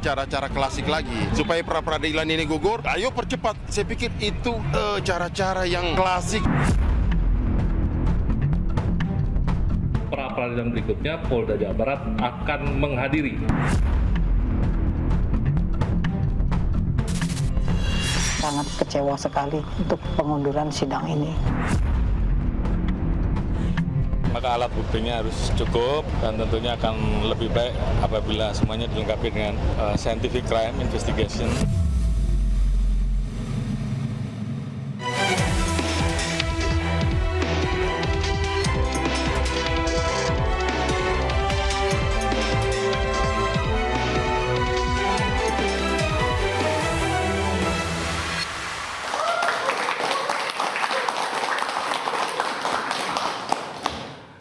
cara-cara klasik lagi. Supaya pra-peradilan ini gugur, ayo percepat. Saya pikir itu cara-cara yang klasik. Pra-peradilan berikutnya Polda Jawa Barat akan menghadiri. Sangat kecewa sekali untuk pengunduran sidang ini. Maka alat buktinya harus cukup dan tentunya akan lebih baik apabila semuanya dilengkapi dengan scientific crime investigation.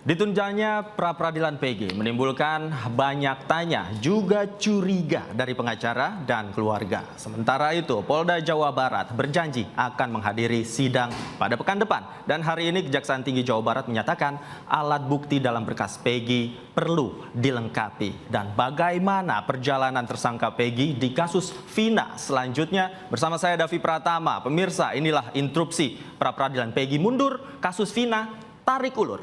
Ditundanya pra-peradilan PG menimbulkan banyak tanya juga curiga dari pengacara dan keluarga. Sementara itu, Polda Jawa Barat berjanji akan menghadiri sidang pada pekan depan. Dan hari ini Kejaksaan Tinggi Jawa Barat menyatakan alat bukti dalam berkas PG perlu dilengkapi. Dan bagaimana perjalanan tersangka PG di kasus Vina selanjutnya bersama saya Davi Pratama. Pemirsa, inilah instruksi pra-peradilan PG mundur, kasus Vina tarik ulur.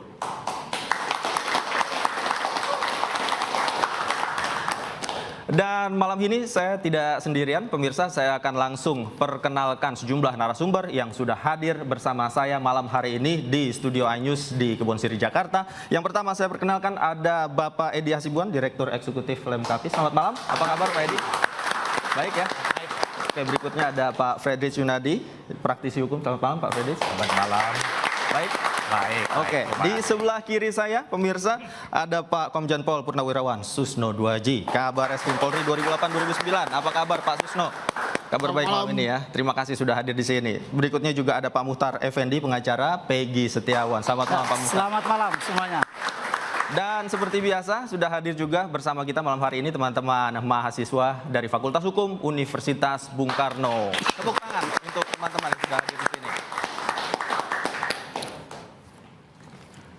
Dan malam ini saya tidak sendirian, pemirsa. Saya akan langsung perkenalkan sejumlah narasumber yang sudah hadir bersama saya malam hari ini di Studio iNews di Kebon Siri, Jakarta. Yang pertama saya perkenalkan ada Bapak Edi Hasibuan, Direktur Eksekutif Lemkapi. Selamat malam, apa kabar Pak Edi? Baik ya? Oke, berikutnya ada Pak Fredrik Yunadi, praktisi hukum. Selamat malam Pak Fredrik. Selamat malam. Baik. Baik. Oke, di sebelah kiri saya, pemirsa, ada Pak Komjen Pol Purnawirawan Susno Duaji, Kabar Eskrim Polri 2008-2009. Apa kabar Pak Susno? Kabar baik malam ini ya. Terima kasih sudah hadir di sini. Berikutnya juga ada Pak Muhtar Effendi, pengacara Peggy Setiawan. Selamat malam Pak Muhtar. Selamat malam semuanya. Dan seperti biasa sudah hadir juga bersama kita malam hari ini teman-teman mahasiswa dari Fakultas Hukum Universitas Bung Karno. Tepuk tangan untuk teman-teman yang sudah hadir di sini.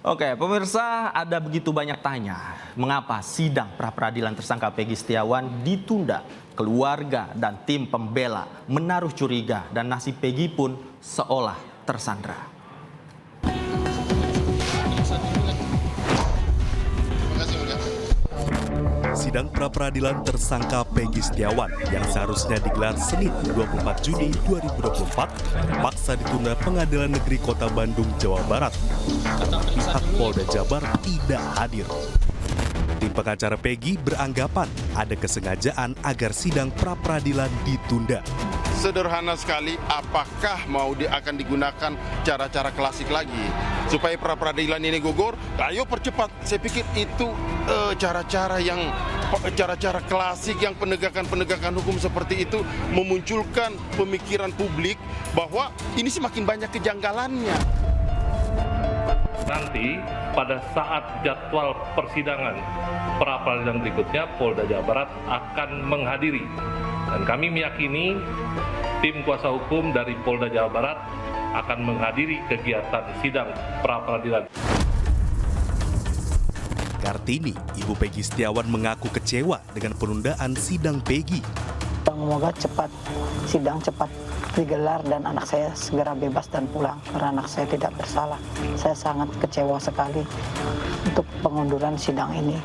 Oke, pemirsa, ada begitu banyak tanya mengapa sidang pra-peradilan tersangka Peggy Setiawan ditunda. Keluarga dan tim pembela menaruh curiga dan nasib Peggy pun seolah tersandra. Sidang pra-peradilan tersangka Peggy Setiawan yang seharusnya digelar Senin 24 Juni 2024 terpaksa ditunda Pengadilan Negeri Kota Bandung, Jawa Barat. Pihak Polda Jabar tidak hadir. Tim pengacara Peggy beranggapan ada kesengajaan agar sidang pra-peradilan ditunda. Sederhana sekali, apakah akan digunakan cara-cara klasik lagi supaya pra-peradilan ini gugur? Ayo percepat. Saya pikir itu cara-cara klasik yang penegakan hukum seperti itu memunculkan pemikiran publik bahwa ini semakin banyak kejanggalannya. Nanti pada saat jadwal persidangan pra-peradilan berikutnya Polda Jawa Barat akan menghadiri. Dan kami meyakini tim kuasa hukum dari Polda Jawa Barat akan menghadiri kegiatan sidang pra-peradilan. Kartini, Ibu Peggy Setiawan mengaku kecewa dengan penundaan sidang Peggy. Semoga sidang cepat digelar dan anak saya segera bebas dan pulang karena anak saya tidak bersalah. Saya sangat kecewa sekali untuk pengunduran sidang ini.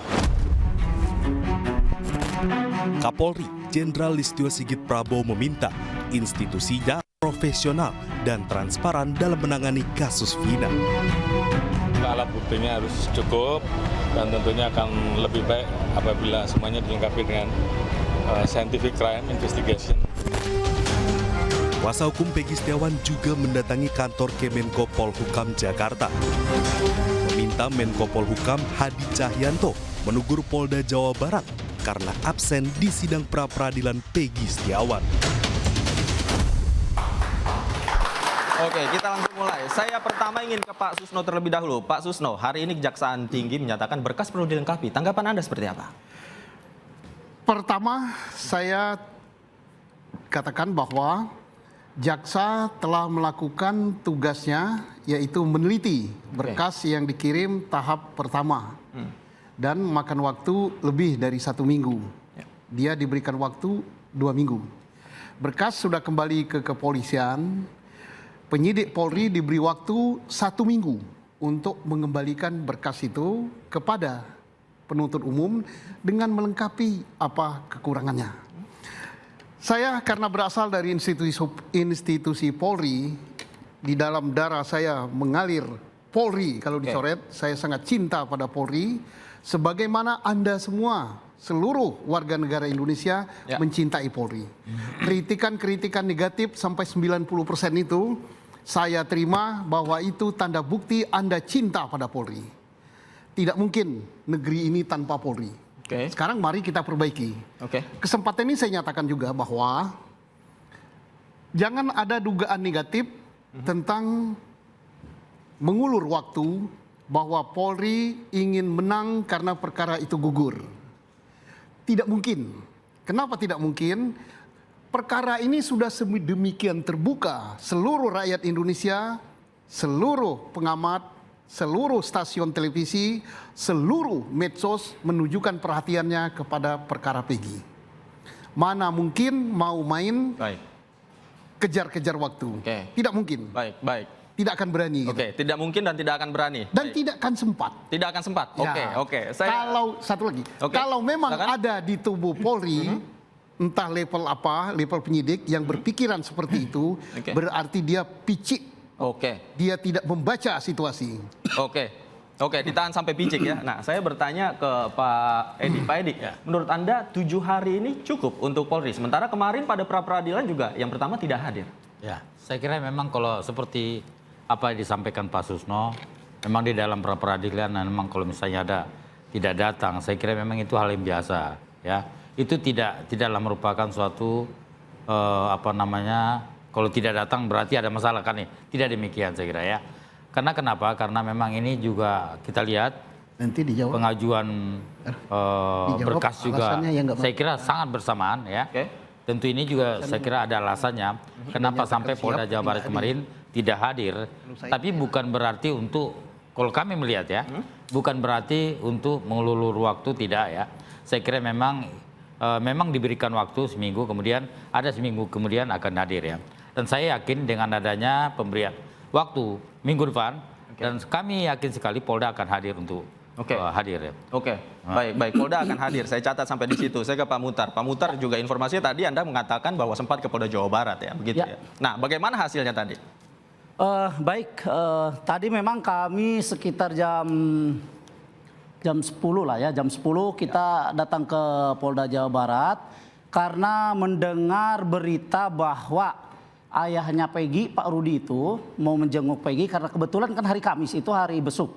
Kapolri Jenderal Listio Sigit Prabowo meminta institusinya profesional dan transparan dalam menangani kasus Vina. Alat buktinya harus cukup dan tentunya akan lebih baik apabila semuanya dilengkapi dengan scientific crime investigation. Kuasa hukum Peggy Setiawan juga mendatangi kantor Kemenko Polhukam Jakarta. Meminta Menko Polhukam Hadi Cahyanto menegur Polda Jawa Barat karena absen di sidang pra-peradilan Peggy Setiawan. Oke, kita langsung mulai. Saya pertama ingin ke Pak Susno terlebih dahulu. Pak Susno, hari ini Kejaksaan Tinggi menyatakan berkas perlu dilengkapi. Tanggapan Anda seperti apa? Pertama, saya katakan bahwa jaksa telah melakukan tugasnya, yaitu meneliti berkas yang dikirim tahap pertama dan makan waktu lebih dari 1 minggu. dia diberikan waktu 2 minggu. Berkas sudah kembali ke kepolisian, penyidik Polri diberi waktu 1 minggu untuk mengembalikan berkas itu kepada penuntut umum dengan melengkapi apa kekurangannya. Saya karena berasal dari institusi Polri, di dalam darah saya mengalir Polri. Kalau dicoret, saya sangat cinta pada Polri. Sebagaimana Anda semua, seluruh warga negara Indonesia mencintai Polri. Kritikan-kritikan negatif sampai 90% itu, saya terima bahwa itu tanda bukti Anda cinta pada Polri. Tidak mungkin negeri ini tanpa Polri. Sekarang mari kita perbaiki. Kesempatan ini saya nyatakan juga bahwa jangan ada dugaan negatif tentang mengulur waktu bahwa Polri ingin menang karena perkara itu gugur. Tidak mungkin. Kenapa tidak mungkin? Perkara ini sudah sedemikian terbuka. Seluruh rakyat Indonesia, seluruh pengamat, seluruh stasiun televisi, seluruh medsos menunjukkan perhatiannya kepada perkara Peggy. Mana mungkin mau main kejar-kejar waktu. Tidak mungkin. Tidak akan berani. Tidak mungkin dan tidak akan berani. Dan tidak akan sempat. Tidak akan sempat. Kalau satu lagi, kalau memang ada di tubuh Polri, entah level apa, level penyidik yang berpikiran seperti itu, berarti dia picik. Dia tidak membaca situasi. Ditahan sampai picik ya. Nah, saya bertanya ke Pak Edi. Pak Edi, menurut Anda 7 hari ini cukup untuk Polri? Sementara kemarin pada pra-peradilan juga yang pertama tidak hadir. Ya, saya kira memang kalau seperti apa yang disampaikan Pak Susno, memang di dalam pra-peradilan memang kalau misalnya tidak datang, saya kira memang itu hal yang biasa. Ya, itu tidaklah merupakan suatu kalau tidak datang berarti ada masalah kan nih. Tidak demikian saya kira ya. Karena kenapa? Karena memang ini juga kita lihat nanti dijawab. Pengajuan berkas juga saya kira sangat bersamaan ya. Tentu ini juga saya kira ada alasannya kenapa sampai Polda Jawa Barat kemarin tidak hadir. Tapi bukan berarti untuk, kalau kami melihat ya, bukan berarti untuk mengulur waktu, tidak ya. Saya kira memang diberikan waktu seminggu, kemudian ada seminggu kemudian akan hadir ya. Dan saya yakin dengan adanya pemberian waktu minggu depan, dan kami yakin sekali Polda akan hadir untuk hadir ya. Baik, Polda akan hadir. Saya catat sampai di situ. Saya ke Pak Muhtar. Pak Muhtar juga informasinya tadi Anda mengatakan bahwa sempat ke Polda Jawa Barat ya, begitu ya. Nah, bagaimana hasilnya tadi? Tadi memang kami sekitar jam 10 lah ya, jam 10 kita datang ke Polda Jawa Barat karena mendengar berita bahwa ayahnya Peggy, Pak Rudi itu mau menjenguk Peggy karena kebetulan kan hari Kamis itu hari besuk.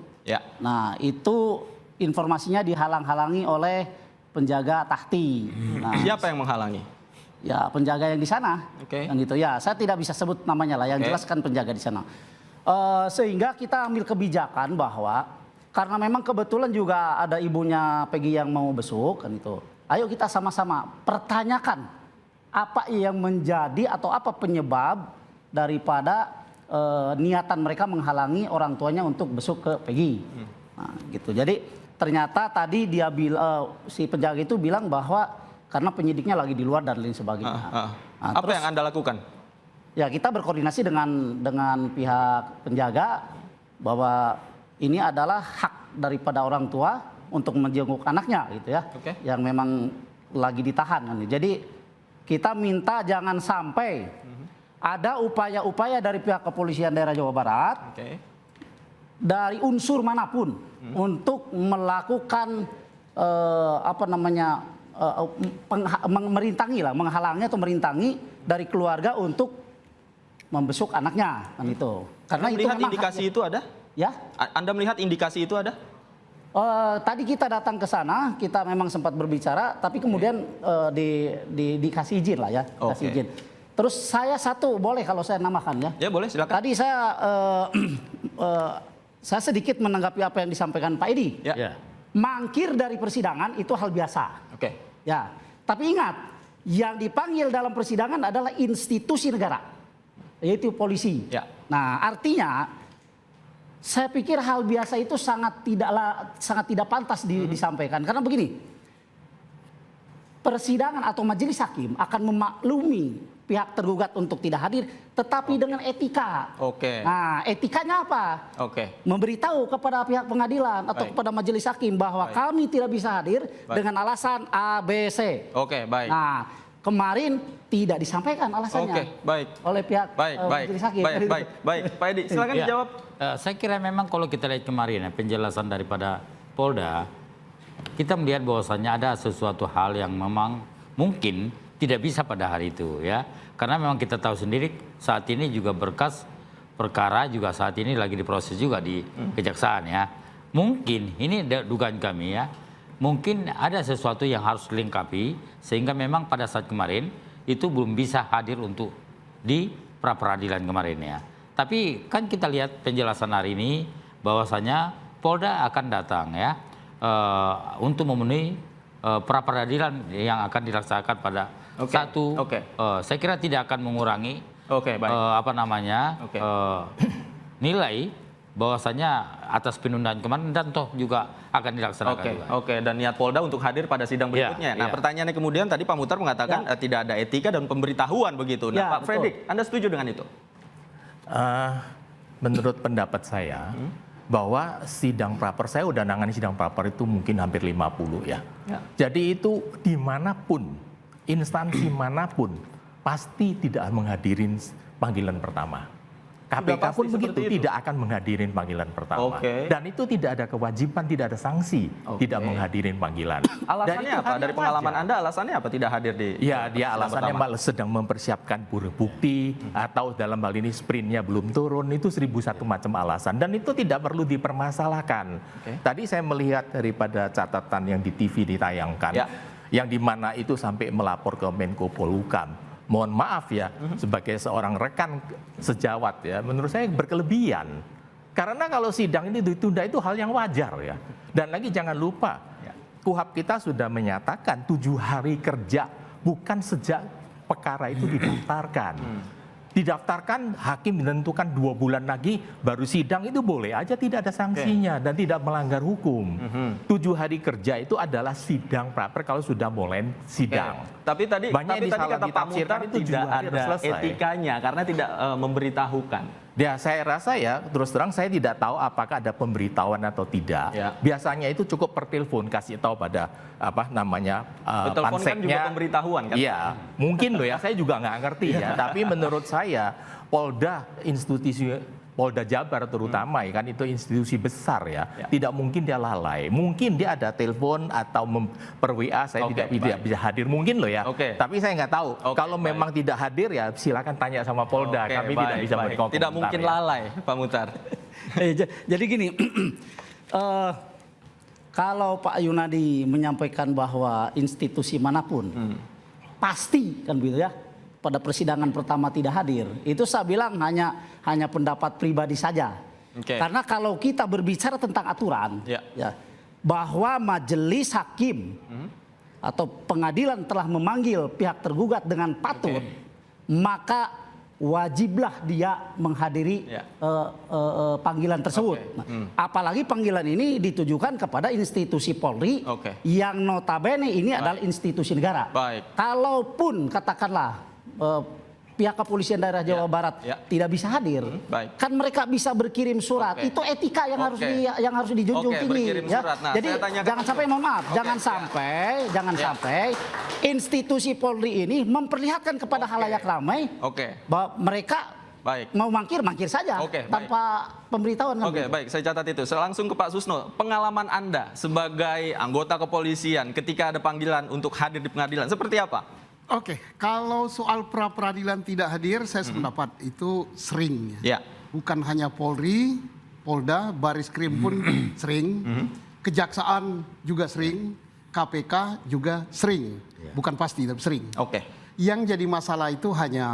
Nah, itu informasinya dihalang-halangi oleh penjaga tahti. Nah, siapa yang menghalangi? Ya, penjaga yang di sana. Yang gitu ya, saya tidak bisa sebut namanya lah, yang jelas kan penjaga di sana. Sehingga kita ambil kebijakan bahwa karena memang kebetulan juga ada ibunya Peggy yang mau besuk kan itu. Ayo kita sama-sama pertanyakan apa yang menjadi atau apa penyebab daripada niatan mereka menghalangi orang tuanya untuk besuk ke Peggy. Nah, gitu. Jadi ternyata tadi dia si penjaga itu bilang bahwa karena penyidiknya lagi di luar dan lain sebagainya. Nah, apa yang Anda lakukan? Ya, kita berkoordinasi dengan pihak penjaga bahwa ini adalah hak daripada orang tua untuk menjenguk anaknya gitu ya. Yang memang lagi ditahan kan. Jadi kita minta jangan sampai ada upaya-upaya dari pihak kepolisian daerah Jawa Barat dari unsur manapun untuk melakukan menghalangi atau merintangi dari keluarga untuk membesuk anaknya kan itu. Karena Anda melihat indikasi itu ada? Ya. Anda melihat indikasi itu ada? Tadi kita datang ke sana, kita memang sempat berbicara, tapi kemudian dikasih izin lah ya, kasih izin. Terus saya satu, boleh kalau saya namakan ya? Ya boleh, silakan. Tadi saya sedikit menanggapi apa yang disampaikan Pak Edi. Mangkir dari persidangan itu hal biasa. Ya, tapi ingat, yang dipanggil dalam persidangan adalah institusi negara, yaitu polisi. Nah, artinya saya pikir hal biasa itu sangat tidak pantas disampaikan. Karena begini, persidangan atau majelis hakim akan memaklumi pihak tergugat untuk tidak hadir, tetapi dengan etika. Oke. Nah, etikanya apa? Oke. Memberitahu kepada pihak pengadilan atau Baik. kepada majelis hakim bahwa kami tidak bisa hadir dengan alasan A, B, C. Oke, baik. Nah, kemarin tidak disampaikan alasannya Oke, baik. oleh pihak Baik. majelis hakim. Baik. Pak Edi, silakan Iya. dijawab. Saya kira memang kalau kita lihat kemarin ya, penjelasan daripada Polda, kita melihat bahwasannya ada sesuatu hal yang memang mungkin tidak bisa pada hari itu ya. Karena memang kita tahu sendiri saat ini juga berkas perkara juga saat ini lagi diproses juga di kejaksaan ya. Mungkin ini dugaan kami ya. Mungkin ada sesuatu yang harus dilengkapi sehingga memang pada saat kemarin itu belum bisa hadir untuk di pra peradilan kemarin ya. Tapi kan kita lihat penjelasan hari ini bahwasanya Polda akan datang ya untuk memenuhi pra peradilan yang akan dilaksanakan pada saya kira tidak akan mengurangi nilai bahwasanya atas penundaan kemarin dan toh juga akan dilaksanakan juga. Oke, dan niat Polda untuk hadir pada sidang berikutnya. Nah, pertanyaannya kemudian tadi Pak Muhtar mengatakan tidak ada etika dan pemberitahuan begitu. Nah, Pak Fredrik, Anda setuju dengan itu? Menurut pendapat saya bahwa sidang praper, saya udah nangani sidang praper itu mungkin hampir 50 ya. Jadi itu dimanapun, instansi manapun pasti tidak menghadirin panggilan pertama. KPK pun begitu, tidak akan menghadirin panggilan pertama. Dan itu tidak ada kewajiban, tidak ada sanksi tidak menghadirin panggilan. Alasannya apa? Dari pengalaman Anda alasannya apa tidak hadir di Ya, dia alasannya malah sedang mempersiapkan bukti atau dalam hal ini sprintnya belum turun, itu 1001 macam alasan. Dan itu tidak perlu dipermasalahkan. Tadi saya melihat daripada catatan yang di TV ditayangkan, yang dimana itu sampai melapor ke Menko Polhukam. Mohon maaf ya, sebagai seorang rekan sejawat ya, menurut saya berkelebihan. Karena kalau sidang ini ditunda itu hal yang wajar ya. Dan lagi jangan lupa, KUHP kita sudah menyatakan 7 hari kerja, bukan sejak perkara itu didaftarkan. Didaftarkan, hakim menentukan 2 bulan lagi baru sidang, itu boleh aja tidak ada sanksinya dan tidak melanggar hukum. 7 hari kerja itu adalah sidang praper kalau sudah mulai sidang. Tapi tadi kata Pak Muhtar itu tidak ada etikanya karena tidak memberitahukan. Ya, saya rasa ya, terus terang saya tidak tahu apakah ada pemberitahuan atau tidak. Biasanya itu cukup per telepon kasih tahu pada telepon kan juga pemberitahuan kan? Iya, mungkin loh ya, saya juga nggak ngerti ya. Tapi menurut saya Polda, Polda Jabar terutama ya kan, itu institusi besar ya. Tidak mungkin dia lalai. Mungkin dia ada telepon atau per WA saya tidak bisa hadir, mungkin loh ya. Tapi saya nggak tahu. Kalau memang tidak hadir ya silakan tanya sama Polda. Kami tidak bisa berkomentar. Tidak mungkin lalai, Pak Muhtar. Jadi gini, kalau Pak Yunadi menyampaikan bahwa institusi manapun pasti kan begitu ya, pada persidangan pertama tidak hadir, itu saya bilang hanya pendapat pribadi saja. Karena kalau kita berbicara tentang aturan, bahwa majelis hakim atau pengadilan telah memanggil pihak tergugat dengan patut, maka wajiblah dia menghadiri panggilan tersebut. Apalagi panggilan ini ditujukan kepada institusi Polri yang notabene ini adalah institusi negara. Kalaupun katakanlah pihak kepolisian daerah Jawa Barat tidak bisa hadir, kan mereka bisa berkirim surat. Itu etika yang harus dijunjung tinggi. Ya. Nah, jadi jangan sampai, mohon maaf, jangan sampai institusi Polri ini memperlihatkan kepada halayak ramai bahwa mereka mau mangkir saja tanpa pemberitahuan. Baik, saya catat itu. Langsung ke Pak Susno, pengalaman Anda sebagai anggota kepolisian ketika ada panggilan untuk hadir di pengadilan seperti apa? Kalau soal pra peradilan tidak hadir, saya sependapat itu sering. Bukan hanya Polri, Polda, Baris Krim pun sering, Kejaksaan juga sering, KPK juga sering. Bukan pasti, tapi sering. Yang jadi masalah itu hanya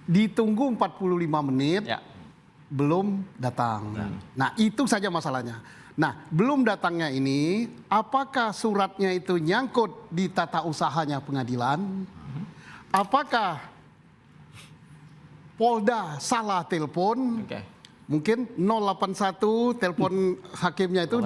ditunggu 45 menit, belum datang. Nah, itu saja masalahnya. Nah, belum datangnya ini, apakah suratnya itu nyangkut di tata usahanya pengadilan? Apakah Polda salah telepon? Mungkin 081 telepon hakimnya itu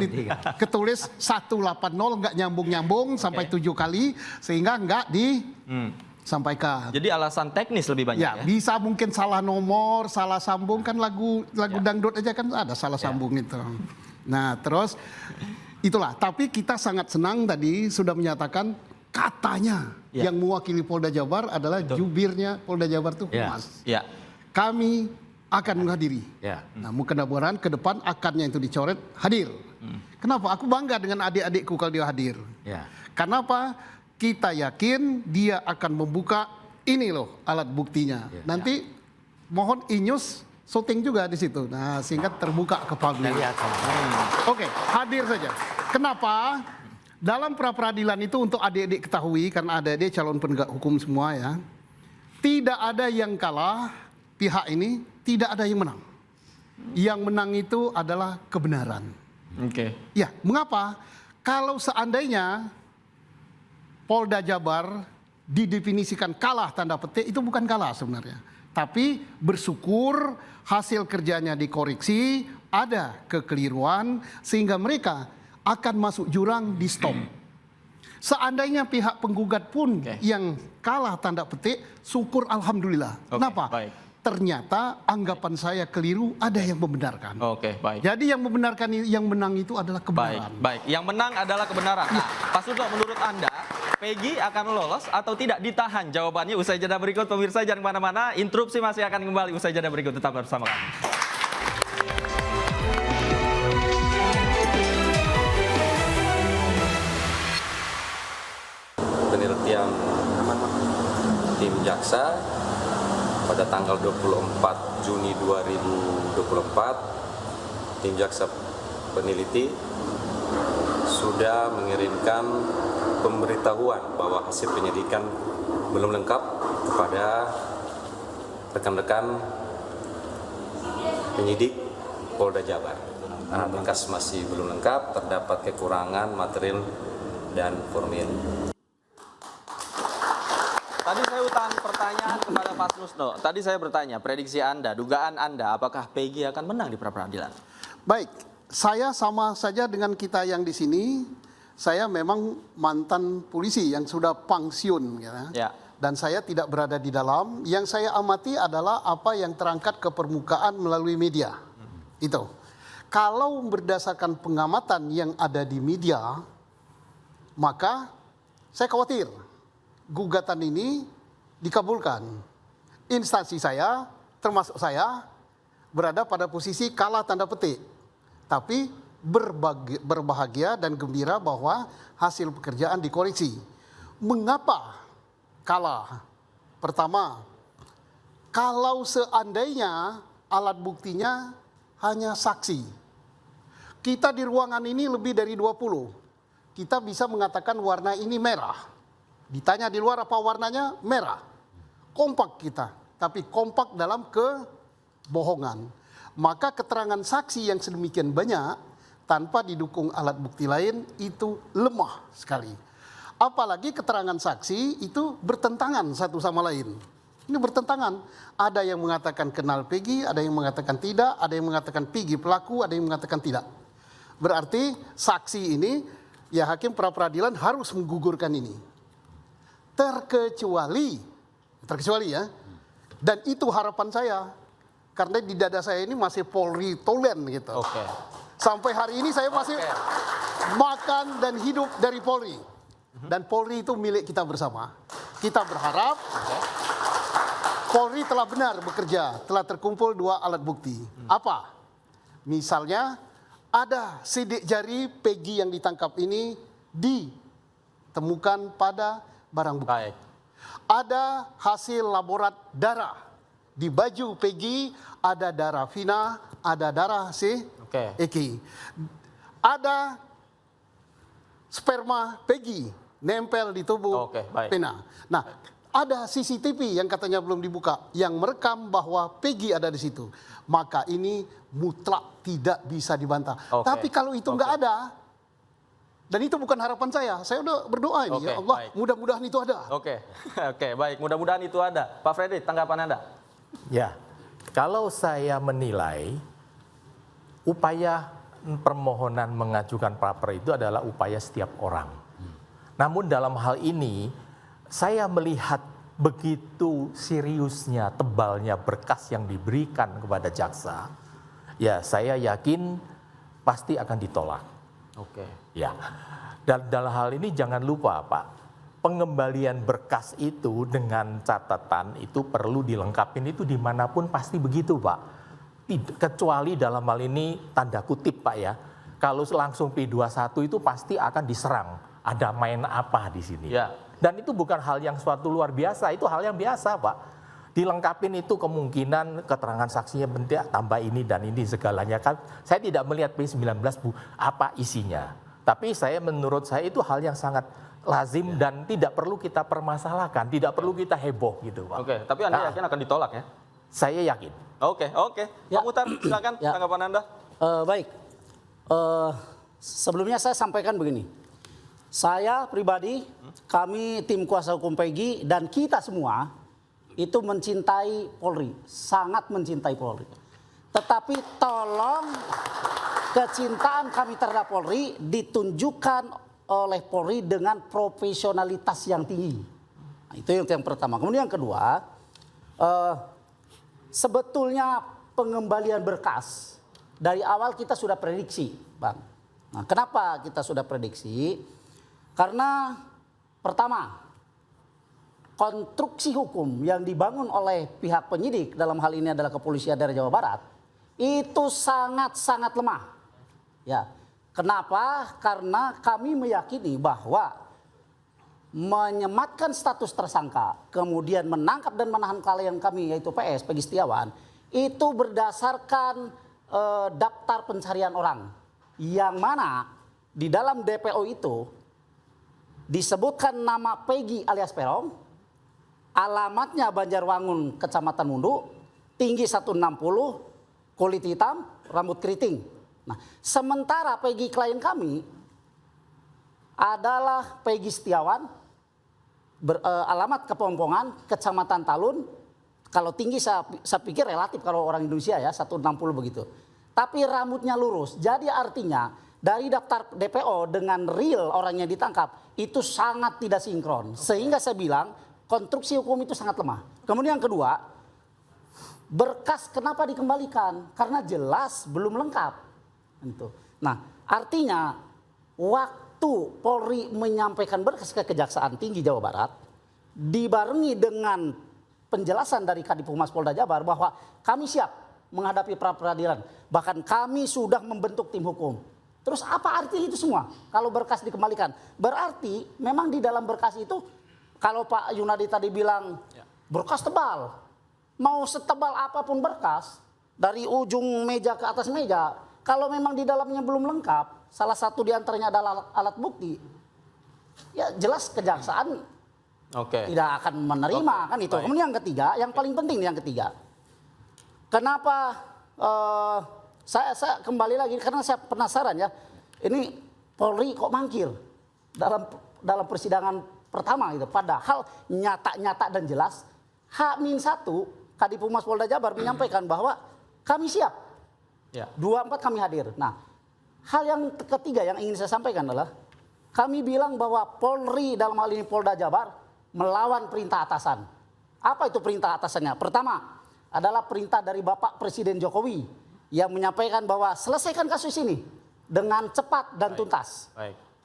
ketulis 180 nggak nyambung-nyambung sampai 7 kali sehingga nggak disampaikan. Jadi alasan teknis lebih banyak ya? Bisa mungkin salah nomor, salah sambung, kan lagu dangdut aja kan ada salah sambung itu. Nah terus itulah, tapi kita sangat senang tadi sudah menyatakan katanya yang mewakili Polda Jabar adalah jubirnya Polda Jabar itu Humas. Kami akan menghadiri. Nah, mudah-mudahan ke depan akarnya itu dicoret, hadir. Kenapa? Aku bangga dengan adik-adikku kalau dia hadir. Kenapa? Kita yakin dia akan membuka ini loh alat buktinya. Nanti mohon Inyus syuting juga di situ. Nah, sehingga terbuka ke publik. Oke, hadir saja. Kenapa? Dalam pra-peradilan itu untuk adik-adik ketahui, karena adik-adik calon penegak hukum semua ya, tidak ada yang kalah pihak ini, tidak ada yang menang. Yang menang itu adalah kebenaran. Ya, mengapa? Kalau seandainya Polda Jabar didefinisikan kalah tanda petik, itu bukan kalah sebenarnya. Tapi bersyukur hasil kerjanya dikoreksi, ada kekeliruan sehingga mereka akan masuk jurang di stop. Seandainya pihak penggugat pun yang kalah tanda petik, syukur alhamdulillah. Kenapa? Ternyata anggapan saya keliru, ada yang membenarkan. Jadi yang membenarkan, yang menang itu adalah kebenaran. Baik. Yang menang adalah kebenaran. Nah, Pak Sugeng, menurut Anda, Peggy akan lolos atau tidak ditahan? Jawabannya usai jeda berikut. Pemirsa jangan kemana-mana, interupsi masih akan kembali usai jeda berikut. Tetap bersama kami. Penelitian tim jaksa pada tanggal 24 Juni 2024, tim jaksa peneliti sudah mengirimkan pemberitahuan bahwa hasil penyidikan belum lengkap kepada rekan-rekan penyidik Polda Jabar. Karena berkas masih belum lengkap, terdapat kekurangan material dan formil. Tadi saya utang pertanyaan kepada Pak Susno. Tadi saya bertanya, prediksi Anda, dugaan Anda, apakah Peggy akan menang di pra-peradilan? Baik, saya sama saja dengan kita yang di sini. Saya memang mantan polisi yang sudah pensiun, dan saya tidak berada di dalam. Yang saya amati adalah apa yang terangkat ke permukaan melalui media. Itu. Kalau berdasarkan pengamatan yang ada di media, maka saya khawatir gugatan ini dikabulkan. Instansi saya, termasuk saya, berada pada posisi kalah tanda petik. Tapi berbahagia dan gembira bahwa hasil pekerjaan dikoreksi. Mengapa kalah? Pertama, kalau seandainya alat buktinya hanya saksi. Kita di ruangan ini lebih dari 20. Kita bisa mengatakan warna ini merah. Ditanya di luar apa warnanya? Merah. Kompak kita, tapi kompak dalam kebohongan. Maka keterangan saksi yang sedemikian banyak tanpa didukung alat bukti lain itu lemah sekali. Apalagi keterangan saksi itu bertentangan satu sama lain. Ini bertentangan. Ada yang mengatakan kenal Peggy, ada yang mengatakan tidak, ada yang mengatakan Peggy pelaku, ada yang mengatakan tidak. Berarti saksi ini, ya hakim pra-peradilan harus menggugurkan ini. Terkecuali ya, dan itu harapan saya, karena di dada saya ini masih Polri tolen gitu. Sampai hari ini saya masih makan dan hidup dari Polri, dan Polri itu milik kita bersama. Kita berharap Polri telah benar bekerja, telah terkumpul 2 alat bukti. Apa? Misalnya ada sidik jari Peggy yang ditangkap ini ditemukan pada barang bukti. Ada hasil laborat darah. Di baju Peggy ada darah Vina, ada darah si Eki. Ada sperma Peggy nempel di tubuh Vina. Nah, ada CCTV yang katanya belum dibuka yang merekam bahwa Peggy ada di situ. Maka ini mutlak tidak bisa dibantah. Tapi kalau itu nggak ada, dan itu bukan harapan saya udah berdoa ini, ya Allah, mudah-mudahan itu ada. Oke, baik, mudah-mudahan itu ada. Pak Fredrik, tanggapan Anda? Ya, kalau saya menilai upaya permohonan mengajukan pra-pra itu adalah upaya setiap orang. Namun dalam hal ini saya melihat begitu seriusnya, tebalnya berkas yang diberikan kepada jaksa, ya saya yakin pasti akan ditolak. Oke. Ya, dan dalam hal ini jangan lupa Pak, pengembalian berkas itu dengan catatan itu perlu dilengkapin itu dimanapun pasti begitu Pak. Kecuali dalam hal ini tanda kutip Pak ya, kalau langsung P21 itu pasti akan diserang. Ada main apa di sini? Ya. Dan itu bukan hal yang suatu luar biasa, itu hal yang biasa Pak. Dilengkapin itu kemungkinan keterangan saksinya penting, tambah ini dan ini segalanya kan. Saya tidak melihat P19 apa isinya. Tapi menurut saya itu hal yang sangat lazim dan tidak perlu kita permasalahkan, tidak perlu kita heboh gitu Pak. Oke, tapi Anda yakin akan ditolak ya? Saya yakin. Oke. Ya. Pak Muhtar, silakan tanggapan Anda. Baik, sebelumnya saya sampaikan begini. Saya pribadi, kami tim kuasa hukum Peggy dan kita semua itu mencintai Polri, sangat mencintai Polri. Tetapi tolong kecintaan kami terhadap Polri ditunjukkan oleh Polri dengan profesionalitas yang tinggi. Nah, itu yang pertama. Kemudian yang kedua, sebetulnya pengembalian berkas dari awal kita sudah prediksi, Bang. Nah, kenapa kita sudah prediksi? Karena pertama, konstruksi hukum yang dibangun oleh pihak penyidik dalam hal ini adalah Kepolisian Daerah Jawa Barat itu sangat-sangat lemah. Ya. Kenapa? Karena kami meyakini bahwa menyematkan status tersangka, kemudian menangkap dan menahan klien kami yaitu PS, Peggy Setiawan, itu berdasarkan daftar pencarian orang. Yang mana di dalam DPO itu disebutkan nama Peggy alias Peron, alamatnya Banjarwangun, Kecamatan Mundu, tinggi 160, kulit hitam, rambut keriting. Nah, sementara Peggy klien kami adalah Peggy Setiawan, alamat Kepompongan, Kecamatan Talun. Kalau tinggi saya pikir relatif kalau orang Indonesia ya 160 begitu. Tapi rambutnya lurus. Jadi artinya dari daftar DPO dengan real orang yang ditangkap itu sangat tidak sinkron. Sehingga saya bilang konstruksi hukum itu sangat lemah. Kemudian yang kedua, berkas kenapa dikembalikan? Karena jelas belum lengkap. Nah, artinya waktu Polri menyampaikan berkas ke Kejaksaan Tinggi Jawa Barat dibarengi dengan penjelasan dari Kadif Humas Polda Jabar bahwa kami siap menghadapi pra-peradilan. Bahkan kami sudah membentuk tim hukum. Terus apa arti itu semua? Kalau berkas dikembalikan, berarti memang di dalam berkas itu kalau Pak Yunadi tadi bilang berkas tebal, mau setebal apapun berkas dari ujung meja ke atas meja. Kalau memang di dalamnya belum lengkap, salah satu diantaranya adalah alat bukti, ya jelas kejaksaan tidak akan menerima kan itu. Kemudian yang ketiga, yang paling penting yang ketiga, kenapa saya kembali lagi karena saya penasaran ya, ini Polri kok mangkir dalam persidangan pertama gitu. Padahal nyata dan jelas H-1 Kadif Humas Polda Jabar menyampaikan bahwa kami siap. 24 kami hadir. Nah, hal yang ketiga yang ingin saya sampaikan adalah kami bilang bahwa Polri dalam hal ini Polda Jabar melawan perintah atasan. Apa itu perintah atasannya? Pertama adalah perintah dari Bapak Presiden Jokowi yang menyampaikan bahwa selesaikan kasus ini dengan cepat dan tuntas.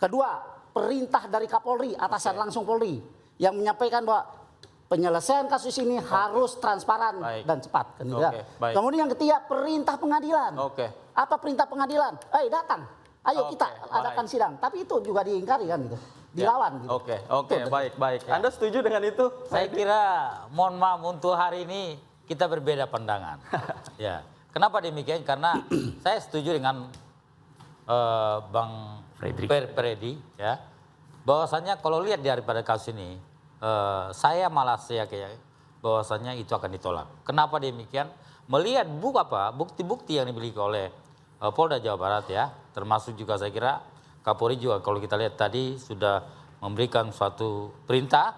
Kedua, perintah dari Kapolri, atasan langsung Polri yang menyampaikan bahwa penyelesaian kasus ini harus transparan dan cepat. Kemudian yang ketiga, perintah pengadilan. Apa perintah pengadilan? Datang, ayo kita adakan sidang. Tapi itu juga diingkari kan gitu, dilawan. Gitu. Baik. Anda setuju dengan itu? Saya kira, mohon maaf untuk hari ini kita berbeda pandangan. Ya, kenapa demikian? Karena saya setuju dengan Bang Freddy, ya, bahwasannya kalau lihat daripada kasus ini. Saya malah yakin bahwasannya itu akan ditolak. Kenapa demikian? Melihat bukti-bukti yang dimiliki oleh Polda Jawa Barat ya, termasuk juga saya kira Kapolri juga kalau kita lihat tadi sudah memberikan suatu perintah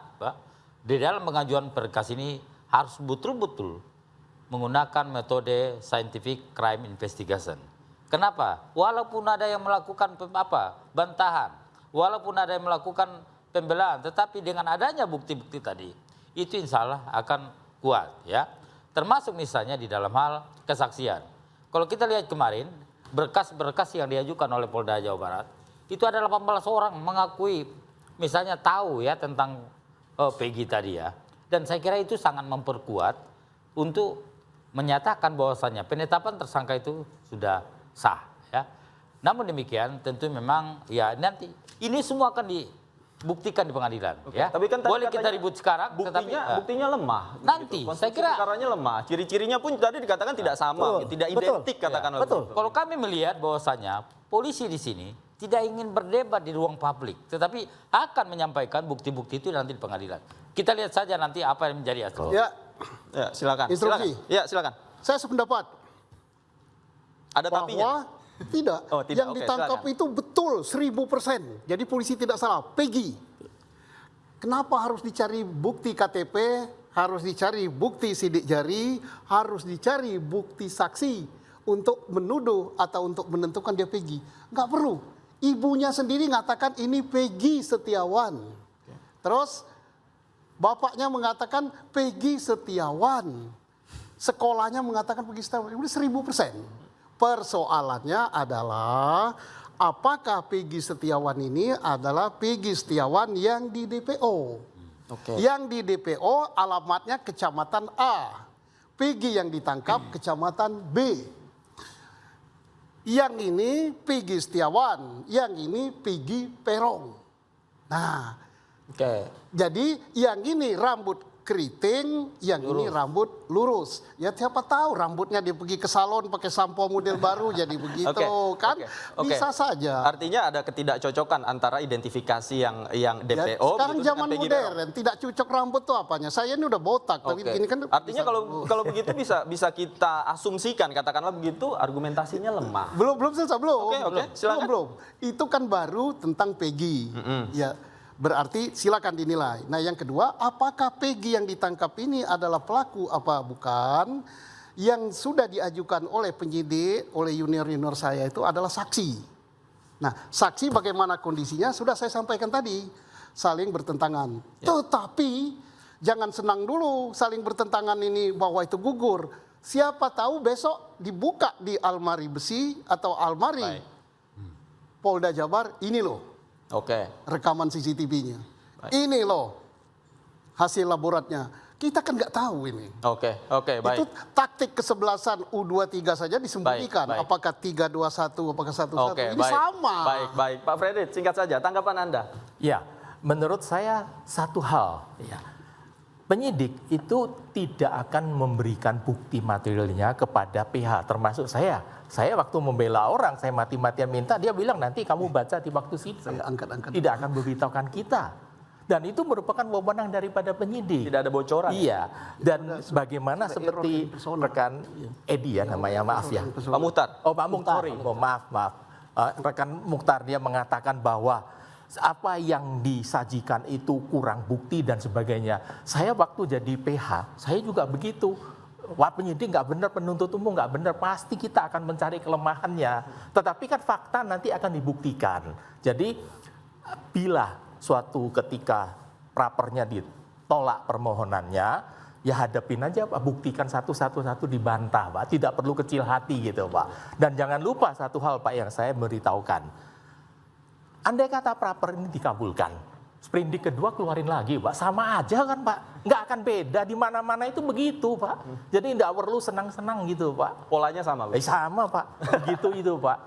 di dalam pengajuan berkas ini harus betul-betul menggunakan metode scientific crime investigation. Kenapa? Walaupun ada yang melakukan bantahan, walaupun ada yang melakukan pembelaan, tetapi dengan adanya bukti-bukti tadi, itu insya Allah akan kuat ya. Termasuk misalnya di dalam hal kesaksian. Kalau kita lihat kemarin, berkas-berkas yang diajukan oleh Polda Jawa Barat, itu ada 18 orang mengakui misalnya tahu ya tentang Peggy tadi ya. Dan saya kira itu sangat memperkuat untuk menyatakan bahwasannya penetapan tersangka itu sudah sah ya. Namun demikian tentu memang ya nanti ini semua akan dibuktikan di pengadilan ya. Tapi kan boleh kita ribut sekarang buktinya lemah. Nanti saya kira perkaranya lemah. Ciri-cirinya pun tadi dikatakan tidak sama, tidak identik katakanlah. Betul. Kalau kami melihat bahwasanya polisi di sini tidak ingin berdebat di ruang publik, tetapi akan menyampaikan bukti-bukti itu nanti di pengadilan. Kita lihat saja nanti apa yang menjadi hasil. Ya, silakan. instruksi. Ya, silakan. Saya sependapat. Ada tapinya? Tidak. Oh, tidak. Yang ditangkap silakan. itu betul 1000%. Jadi polisi tidak salah. Peggy. Kenapa harus dicari bukti KTP, harus dicari bukti sidik jari, harus dicari bukti saksi untuk menuduh atau untuk menentukan dia Peggy? Nggak perlu. Ibunya sendiri mengatakan ini Peggy Setiawan. Terus bapaknya mengatakan Peggy Setiawan. Sekolahnya mengatakan Peggy Setiawan. Ini 1000%. Persoalannya adalah apakah Peggy Setiawan ini adalah Peggy Setiawan yang di DPO. Yang di DPO alamatnya Kecamatan A. Peggy yang ditangkap Kecamatan B. Yang ini Peggy Setiawan, yang ini Peggy Perong. Nah, jadi yang ini rambut keriting, yang ini rambut lurus. Ya siapa tahu rambutnya dia pergi ke salon pakai sampo model baru jadi begitu kan? Bisa saja. Artinya ada ketidakcocokan antara identifikasi yang DPO. Ya, sekarang gitu, zaman modern, tidak cocok rambut tuh apanya? Saya ini udah botak, tapi begini kan. Artinya kalau begitu bisa kita asumsikan, katakanlah begitu, argumentasinya lemah. Belum selesai, belum. Silakan. Belum. Itu kan baru tentang Peggy. Ya. Berarti silakan dinilai. Nah yang kedua, apakah Peggy yang ditangkap ini adalah pelaku apa bukan? Yang sudah diajukan oleh penyidik, oleh junior-junior saya itu adalah saksi. Nah saksi bagaimana kondisinya sudah saya sampaikan tadi. Saling bertentangan. Tetapi jangan senang dulu saling bertentangan ini bahwa itu gugur. Siapa tahu besok dibuka di almari besi atau almari Polda Jabar ini loh. Rekaman CCTV-nya. Ini loh hasil laboratnya. Kita kan nggak tahu ini. Baik. Itu taktik kesebelasan U23 saja disembunyikan. Baik. Apakah 3-2-1, apakah 1-1. Ini baik. sama. Baik. Pak Fredrik, singkat saja tanggapan Anda. Ya, menurut saya satu hal ya. Penyidik itu tidak akan memberikan bukti materialnya kepada PH, termasuk saya. Saya waktu membela orang, saya mati-matian minta, dia bilang nanti kamu baca di waktu sidang. Saya angkat-angkat. Tidak akan memberitahukan kita. Dan itu merupakan wewenang daripada penyidik. Tidak ada bocoran. Iya. Dan bagaimana seperti rekan Edi ya namanya, maaf ya. Pak Muhtar. Oh Pak Muhtar, maaf. Rekan Muhtar dia mengatakan bahwa apa yang disajikan itu kurang bukti dan sebagainya. Saya waktu jadi PH, saya juga begitu. Wah penyidik nggak benar, penuntut umum nggak benar, pasti kita akan mencari kelemahannya. Tetapi kan fakta nanti akan dibuktikan. Jadi bila suatu ketika prapernya ditolak permohonannya, ya hadapin aja Pak, buktikan satu-satu dibantah Pak. Tidak perlu kecil hati gitu Pak. Dan jangan lupa satu hal Pak yang saya beritahukan. Andai kata praper ini dikabulkan, sprindik kedua keluarin lagi Pak, sama aja kan Pak, nggak akan beda, di mana-mana itu begitu Pak. Jadi nggak perlu senang-senang gitu Pak. Polanya sama Pak? Sama Pak, begitu itu Pak.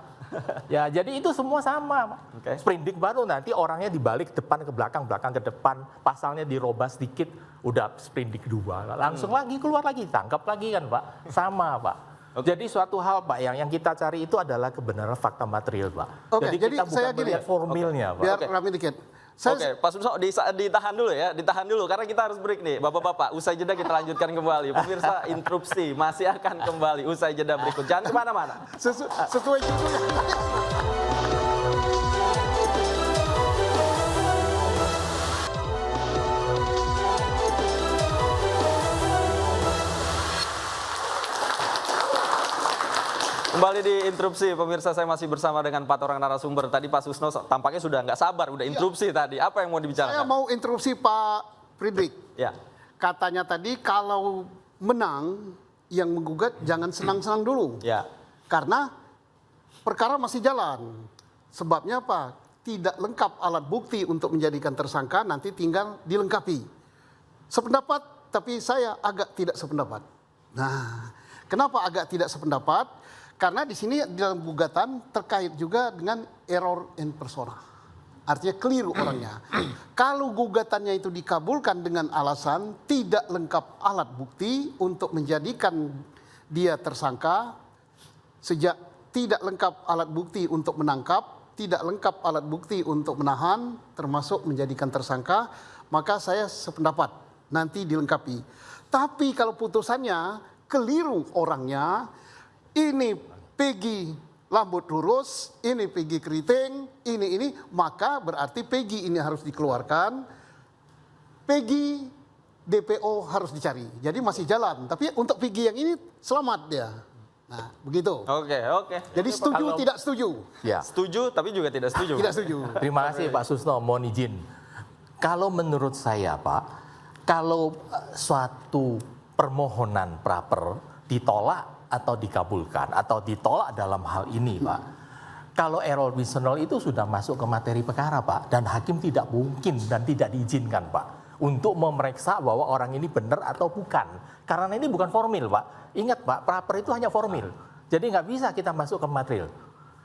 Ya jadi itu semua sama Pak. Sprindik baru nanti orangnya dibalik depan ke belakang, belakang ke depan, pasalnya dirobah sedikit, udah sprindik dua, langsung lagi keluar lagi, tangkap lagi kan Pak, sama Pak. Jadi suatu hal Pak yang kita cari itu adalah kebenaran fakta material Pak. Jadi kita bukan melihat formilnya Pak. Biar rame dikit. Pak Suso ditahan dulu ya, ditahan dulu karena kita harus break nih, bapak-bapak. Usai jeda kita lanjutkan kembali. Pemirsa interupsi masih akan kembali usai jeda berikut. Jangan kemana-mana. Sesuai judulnya. Kembali di interupsi, pemirsa, saya masih bersama dengan 4 orang narasumber. Tadi Pak Susno tampaknya sudah nggak sabar, udah interupsi tadi. Apa yang mau dibicarakan? Saya mau interupsi Pak Friedrich. Ya. Katanya tadi kalau menang yang menggugat jangan senang-senang dulu. Ya. Karena perkara masih jalan. Sebabnya apa? Tidak lengkap alat bukti untuk menjadikan tersangka, nanti tinggal dilengkapi. Sependapat, tapi saya agak tidak sependapat. Nah, kenapa agak tidak sependapat? Karena di sini dalam gugatan terkait juga dengan error in persona. Artinya keliru orangnya. Kalau gugatannya itu dikabulkan dengan alasan tidak lengkap alat bukti untuk menjadikan dia tersangka, sejak tidak lengkap alat bukti untuk menangkap, tidak lengkap alat bukti untuk menahan, termasuk menjadikan tersangka, maka saya sependapat nanti dilengkapi. Tapi kalau putusannya keliru orangnya, ini Peggy rambut lurus, ini Peggy keriting, ini, maka berarti Peggy ini harus dikeluarkan, Peggy DPO harus dicari. Jadi masih jalan, tapi untuk Peggy yang ini selamat dia. Nah, begitu. Oke. Jadi setuju, tidak setuju? Ya. Setuju, tapi juga tidak setuju. Tidak setuju. Terima kasih Pak Susno, mohon izin. Kalau menurut saya Pak, kalau suatu permohonan praper ditolak atau dikabulkan atau ditolak dalam hal ini Pak, kalau error personal itu sudah masuk ke materi perkara Pak, dan hakim tidak mungkin dan tidak diizinkan Pak untuk memeriksa bahwa orang ini benar atau bukan, karena ini bukan formil Pak. Ingat Pak, praper itu hanya formil, jadi nggak bisa kita masuk ke material.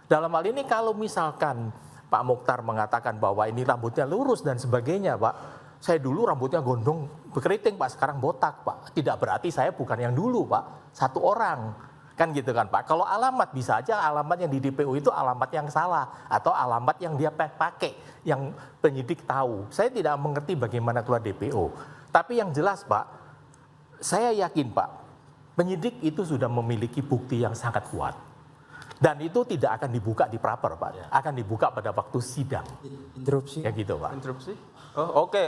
Dalam hal ini kalau misalkan Pak Mukhtar mengatakan bahwa ini rambutnya lurus dan sebagainya Pak, saya dulu rambutnya gondong berkeriting Pak, sekarang botak Pak. Tidak berarti saya bukan yang dulu Pak, satu orang. Kan gitu kan Pak. Kalau alamat bisa aja alamat yang di DPO itu alamat yang salah. Atau alamat yang dia pakai, yang penyidik tahu. Saya tidak mengerti bagaimana keluar DPO. Tapi yang jelas Pak, saya yakin Pak, penyidik itu sudah memiliki bukti yang sangat kuat. Dan itu tidak akan dibuka di praper Pak. Akan dibuka pada waktu sidang. Interupsi. Ya gitu Pak. Interupsi? Oke.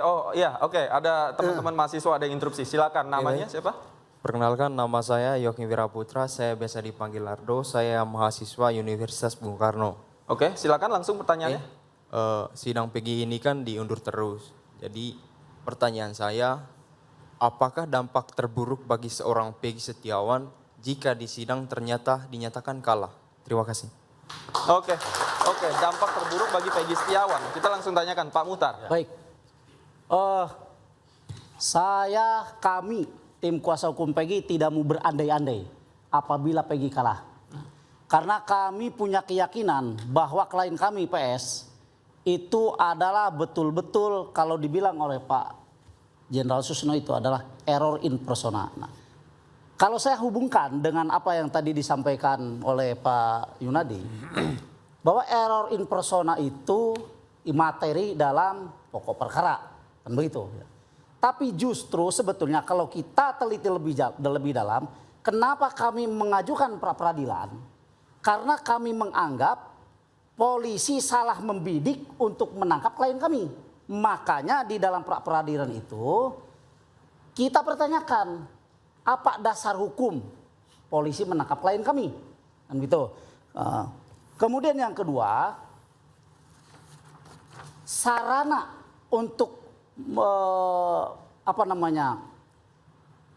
Ada teman-teman mahasiswa ada yang interupsi. Silakan, namanya siapa? Perkenalkan, nama saya Yogi Wiraputra, saya biasa dipanggil Ardo, saya mahasiswa Universitas Bung Karno. Oke, silakan langsung pertanyaannya. Sidang Peggy ini kan diundur terus. Jadi pertanyaan saya, apakah dampak terburuk bagi seorang Peggy Setiawan jika di sidang ternyata dinyatakan kalah? Terima kasih. Oke, dampak terburuk bagi Peggy Setiawan. Kita langsung tanyakan Pak Mukhtar. Baik. Kami tim kuasa hukum Peggy tidak mau berandai-andai apabila Peggy kalah. Karena kami punya keyakinan bahwa klien kami PS itu adalah betul-betul kalau dibilang oleh Pak Jenderal Susno itu adalah error in persona. Nah, kalau saya hubungkan dengan apa yang tadi disampaikan oleh Pak Yunadi, bahwa error in persona itu materi dalam pokok perkara, kan begitu. Tapi justru sebetulnya kalau kita teliti lebih dalam, kenapa kami mengajukan pra peradilan? Karena kami menganggap polisi salah membidik untuk menangkap klien kami. Makanya di dalam pra peradilan itu kita pertanyakan, apa dasar hukum polisi menangkap klien kami? Kan gitu. Kemudian yang kedua, sarana untuk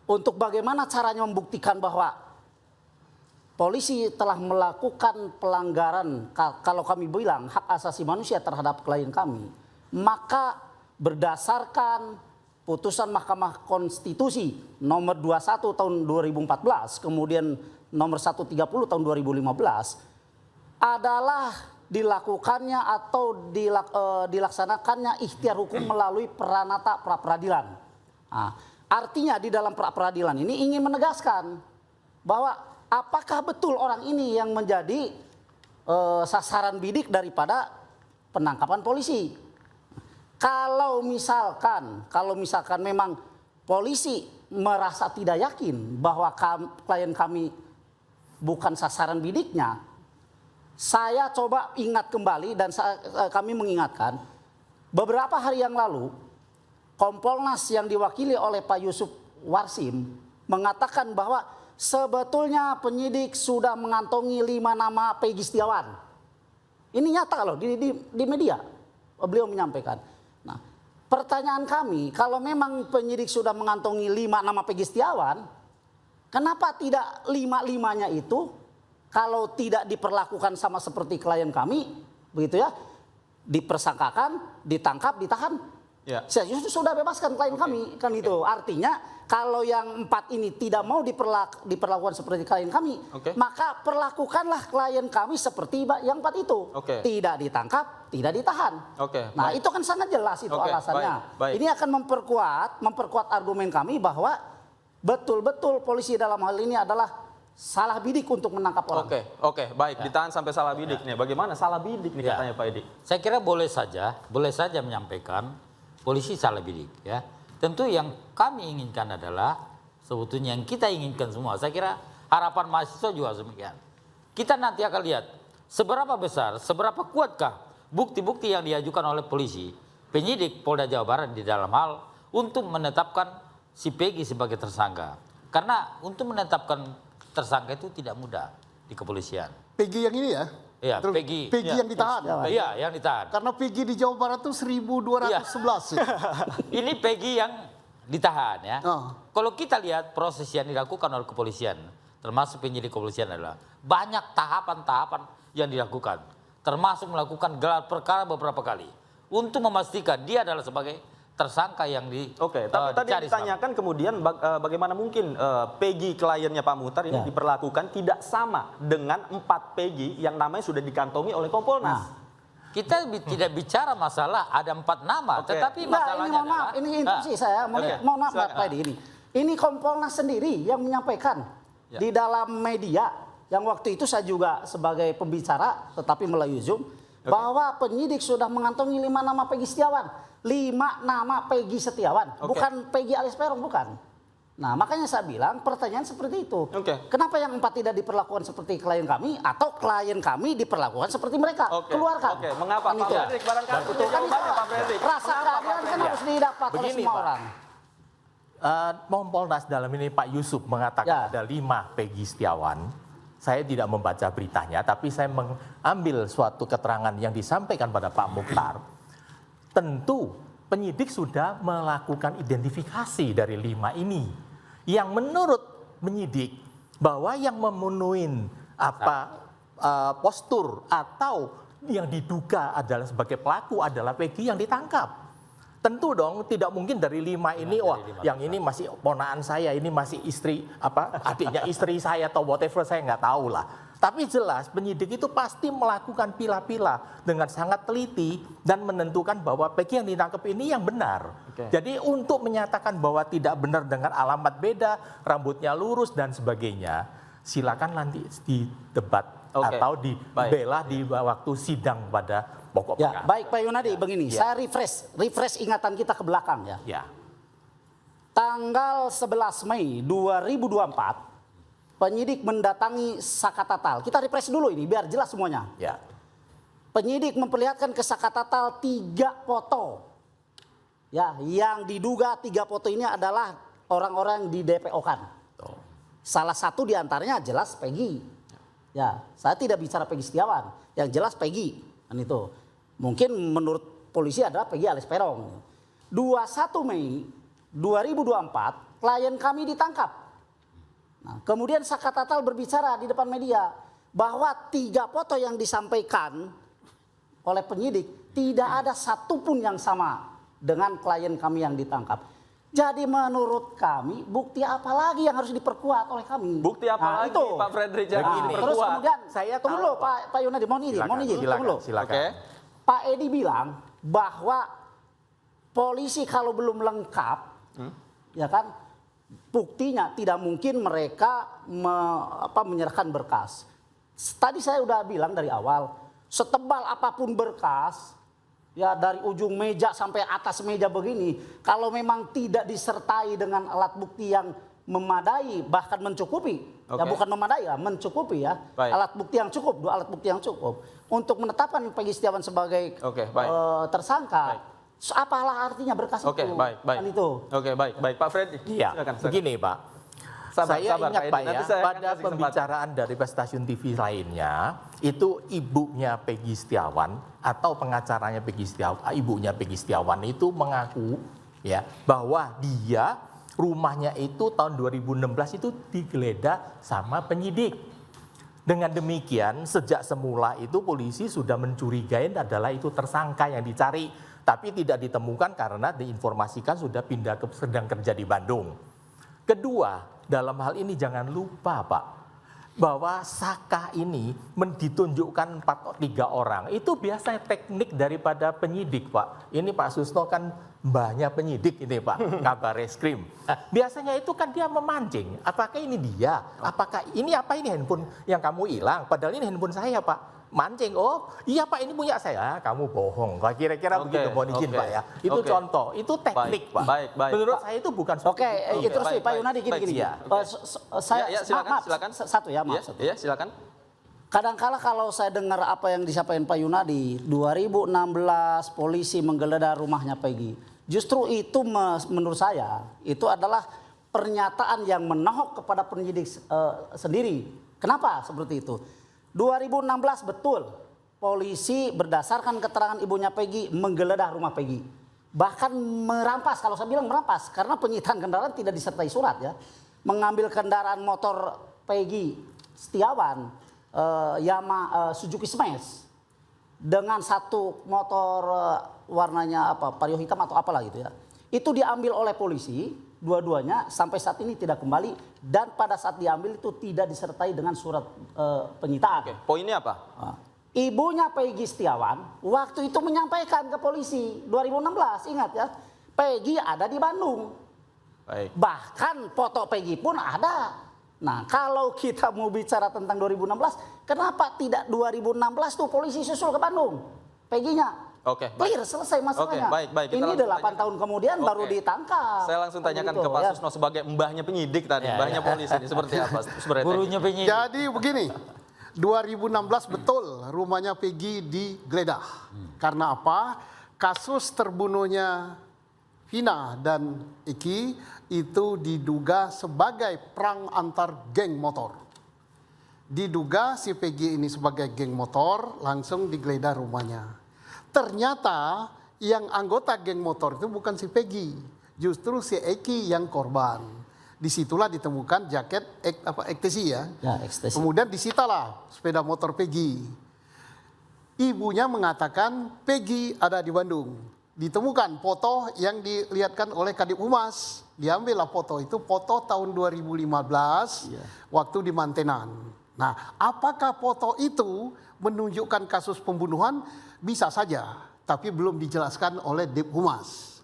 untuk bagaimana caranya membuktikan bahwa polisi telah melakukan pelanggaran, kalau kami bilang hak asasi manusia terhadap klien kami, maka berdasarkan putusan Mahkamah Konstitusi nomor 21 tahun 2014, kemudian nomor 130 tahun 2015, adalah dilakukannya atau dilaksanakannya ikhtiar hukum melalui peranata pra peradilan. Nah, artinya di dalam pra peradilan ini ingin menegaskan bahwa apakah betul orang ini yang menjadi sasaran bidik daripada penangkapan polisi. Kalau misalkan memang polisi merasa tidak yakin bahwa klien kami bukan sasaran bidiknya, saya coba ingat kembali dan kami mengingatkan beberapa hari yang lalu Kompolnas yang diwakili oleh Pak Yusuf Warsim mengatakan bahwa sebetulnya penyidik sudah mengantongi 5 nama Peggy Setiawan. Ini nyata loh di media. Beliau menyampaikan. Nah, pertanyaan kami, kalau memang penyidik sudah mengantongi 5 nama Peggy Setiawan, kenapa tidak 5-5-nya itu kalau tidak diperlakukan sama seperti klien kami, begitu ya, dipersangkakan, ditangkap, ditahan. Ya. Sudah bebaskan klien kami, kan itu. Artinya kalau yang 4 ini tidak mau diperlakukan seperti klien kami, maka perlakukanlah klien kami seperti yang 4 itu. Tidak ditangkap, tidak ditahan. Nah, itu kan sangat jelas itu alasannya. Ini akan memperkuat argumen kami bahwa betul-betul polisi dalam hal ini adalah salah bidik untuk menangkap orang. Baik, ditahan sampai salah bidik nih. Bagaimana salah bidik nih katanya Pak Edi? Saya kira boleh saja menyampaikan polisi salah bidik ya. Tentu yang kami inginkan adalah sebetulnya yang kita inginkan semua. Saya kira harapan mahasiswa juga demikian. Kita nanti akan lihat seberapa besar, seberapa kuatkah bukti-bukti yang diajukan oleh polisi, penyidik Polda Jawa Barat di dalam hal untuk menetapkan si Peggy sebagai tersangka. Karena untuk menetapkan tersangka itu tidak mudah di kepolisian. Peggy yang ini ya? Iya, Peggy yang ditahan. Iya, yang ditahan. Karena Peggy di Jawa Barat tuh 1211. Ini Peggy yang ditahan ya. Kalau kita lihat proses yang dilakukan oleh kepolisian, termasuk penyidik kepolisian adalah banyak tahapan-tahapan yang dilakukan. Termasuk melakukan gelar perkara beberapa kali. Untuk memastikan dia adalah sebagai tersangka yang tapi tadi ditanyakan kemudian bagaimana mungkin Peggy kliennya Pak Muhtar ini diperlakukan tidak sama dengan 4 Peggy yang namanya sudah dikantongi oleh Kompolnas. Kita tidak bicara masalah ada 4 nama, tetapi masalahnya ini instruksi saya, mohon maaf Pak Edi ini. Ini Kompolnas sendiri yang menyampaikan di dalam media yang waktu itu saya juga sebagai pembicara tetapi melalui Zoom bahwa penyidik sudah mengantongi 5 nama Peggy Setiawan. 5 nama Peggy Setiawan, bukan Peggy alias Peron, bukan. Nah, makanya saya bilang pertanyaan seperti itu. Kenapa yang 4 tidak diperlakukan seperti klien kami atau klien kami diperlakukan seperti mereka? Keluarkan. Mengapa Pak Fredrik? Barangkali itu kan Pak Fredrik. Rasa keadilan kan harus didapat oleh semua orang. Kompolnas dalam ini Pak Yusuf mengatakan ada 5 Peggy Setiawan. Saya tidak membaca beritanya, tapi saya mengambil suatu keterangan yang disampaikan pada Pak Mukhtar. Tentu penyidik sudah melakukan identifikasi dari 5 ini. Yang menurut penyidik bahwa yang memenuhi postur atau yang diduga adalah sebagai pelaku adalah Peggy yang ditangkap. Tentu dong tidak mungkin dari 5 ini yang ini masih ponakan saya, ini masih istri adiknya istri saya atau whatever, saya nggak tahu lah. Tapi jelas penyidik itu pasti melakukan pilah-pilah dengan sangat teliti dan menentukan bahwa Peggy yang ditangkap ini yang benar. Jadi untuk menyatakan bahwa tidak benar dengan alamat beda, rambutnya lurus dan sebagainya, silakan nanti di debat atau dibela di waktu sidang pada pokok perkara. Baik Pak Yunadi, begini, saya refresh ingatan kita ke belakang ya. Tanggal 11 Mei 2024 penyidik mendatangi Sakatatal. Kita refresh dulu ini biar jelas semuanya. Penyidik memperlihatkan ke Sakatatal 3 foto. Yang diduga 3 foto ini adalah orang-orang yang di DPO-kan. Salah satu diantaranya jelas Peggy. Saya tidak bicara Peggy Setiawan. Yang jelas Peggy. Kan itu. Mungkin menurut polisi adalah Peggy alias Peron. 21 Mei 2024 klien kami ditangkap. Nah, kemudian Sakatatal berbicara di depan media bahwa 3 foto yang disampaikan oleh penyidik tidak ada satupun yang sama dengan klien kami yang ditangkap. Jadi menurut kami bukti apa lagi yang harus diperkuat oleh kami? Bukti apa lagi Pak Fredrik yang ini? Terus kemudian tunggu dulu Pak Yunadi, mohon izin, tunggu dulu. Pak Edi bilang bahwa polisi kalau belum lengkap, ya kan, buktinya tidak mungkin mereka menyerahkan berkas. Tadi saya udah bilang dari awal, setebal apapun berkas, ya dari ujung meja sampai atas meja begini, kalau memang tidak disertai dengan alat bukti yang memadai, bahkan mencukupi, ya bukan memadai ya, mencukupi ya, alat bukti yang cukup, 2 alat bukti yang cukup untuk menetapkan Peggy Setiawan sebagai tersangka. Apalah artinya berkas itu? Baik Pak Fredrik. Begini Pak, Saya ingat Pak Pak Edi, ya, pada pembicaraan dari stasiun TV lainnya, itu ibunya Peggy Setiawan atau pengacaranya Peggy Setiawan, ibunya Peggy Setiawan itu mengaku ya bahwa dia rumahnya itu tahun 2016 itu digeledah sama penyidik. Dengan demikian sejak semula itu polisi sudah mencurigai adalah itu tersangka yang dicari, tapi tidak ditemukan karena diinformasikan sudah pindah sedang kerja di Bandung. Kedua, dalam hal ini jangan lupa Pak, bahwa Saka ini ditunjukkan 3 orang. Itu biasanya teknik daripada penyidik Pak. Ini Pak Susno kan banyak penyidik ini Pak, kabar reskrim. Biasanya itu kan dia memancing, apakah ini dia, apakah ini handphone yang kamu hilang, padahal ini handphone saya Pak. Mancing, oh iya Pak ini punya saya, kamu bohong. Kira-kira begitu, mohon izin Pak ya. Itu contoh, itu teknik Pak. Baik. Menurut Pak, saya itu bukan Itu sih Pak Yunadi gini. Saya silakan. Satu ya, maaf. Iya, silakan. Kadangkala kalau saya dengar apa yang disampaikan Pak Yunadi, 2016 polisi menggeledah rumahnya Peggy. Justru itu menurut saya itu adalah pernyataan yang menohok kepada penyidik sendiri. Kenapa seperti itu? 2016 betul polisi berdasarkan keterangan ibunya Peggy menggeledah rumah Peggy. Bahkan merampas, kalau saya bilang merampas karena penyitaan kendaraan tidak disertai surat ya. Mengambil kendaraan motor Peggy Setiawan, Suzuki Smash dengan satu motor warnanya Vario hitam atau apalah gitu ya. Itu diambil oleh polisi, dua-duanya sampai saat ini tidak kembali dan pada saat diambil itu tidak disertai dengan surat penyitaan. Oke, poinnya apa? Ibunya Peggy Setiawan waktu itu menyampaikan ke polisi 2016, ingat ya, Peggy ada di Bandung. Baik. Bahkan foto Peggy pun ada. Nah, kalau kita mau bicara tentang 2016, kenapa tidak 2016 tuh polisi susul ke Bandung? Peggy-nya. Oke, clear, selesai masalahnya. Oke, baik. Ini 8 tahun kemudian baru ditangkap. Saya langsung tanyakan ke Pak Susno sebagai mbahnya penyidik tadi, mbahnya polisi ini seperti apa? Gurunya penyidik. Jadi begini, 2016 betul rumahnya Peggy digeledah. Karena apa? Kasus terbunuhnya Vina dan Eki itu diduga sebagai perang antar geng motor. Diduga si Peggy ini sebagai geng motor, langsung digeledah rumahnya. Ternyata yang anggota geng motor itu bukan si Peggy, justru si Eki yang korban. Disitulah ditemukan jaket ekstasi ya. Ekstasi. Kemudian disitalah sepeda motor Peggy. Ibunya mengatakan Peggy ada di Bandung. Ditemukan foto yang dilihatkan oleh Kadip Humas. Diambillah foto itu, foto tahun 2015 waktu di Mantenan. Nah, apakah foto itu menunjukkan kasus pembunuhan? Bisa saja, tapi belum dijelaskan oleh Dip Humas.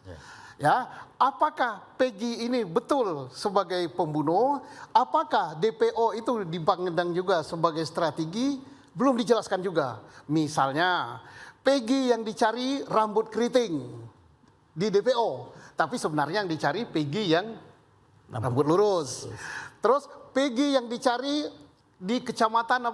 Ya, apakah Peggy ini betul sebagai pembunuh? Apakah DPO itu dipandang juga sebagai strategi? Belum dijelaskan juga. Misalnya, Peggy yang dicari rambut keriting di DPO, tapi sebenarnya yang dicari Peggy yang rambut lurus. Terus Peggy yang dicari di kecamatan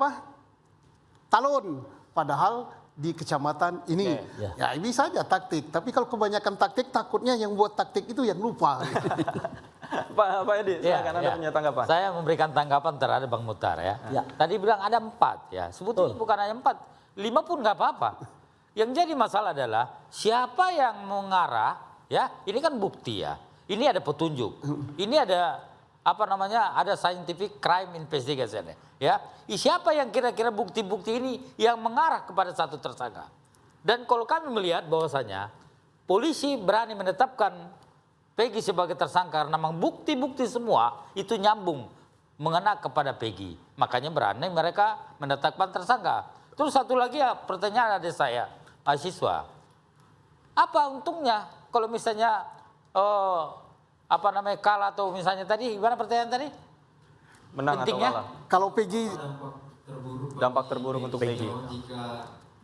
Talun, padahal di kecamatan ini. Ya ini saja taktik, tapi kalau kebanyakan taktik takutnya yang buat taktik itu yang lupa. Pak Edi, silakan Anda punya tanggapan. Saya memberikan tanggapan terhadap Bang Muhtar ya. Tadi bilang ada 4 ya, sebetulnya bukan hanya 4, 5 pun nggak apa-apa. Yang jadi masalah adalah siapa yang mengarah ya, ini kan bukti ya, ini ada petunjuk, ini ada ada scientific crime investigation ya. Siapa yang kira-kira bukti-bukti ini yang mengarah kepada satu tersangka. Dan kalau kami melihat bahwasanya polisi berani menetapkan Peggy sebagai tersangka karena memang bukti-bukti semua itu nyambung mengena kepada Peggy. Makanya berani mereka menetapkan tersangka. Terus satu lagi ya, pertanyaan ada saya, mahasiswa. Apa untungnya kalau misalnya kalah atau misalnya tadi gimana pertanyaan tadi? Menang pentingnya? atau kalah? Kalau Peggy dampak terburuk untuk Peggy.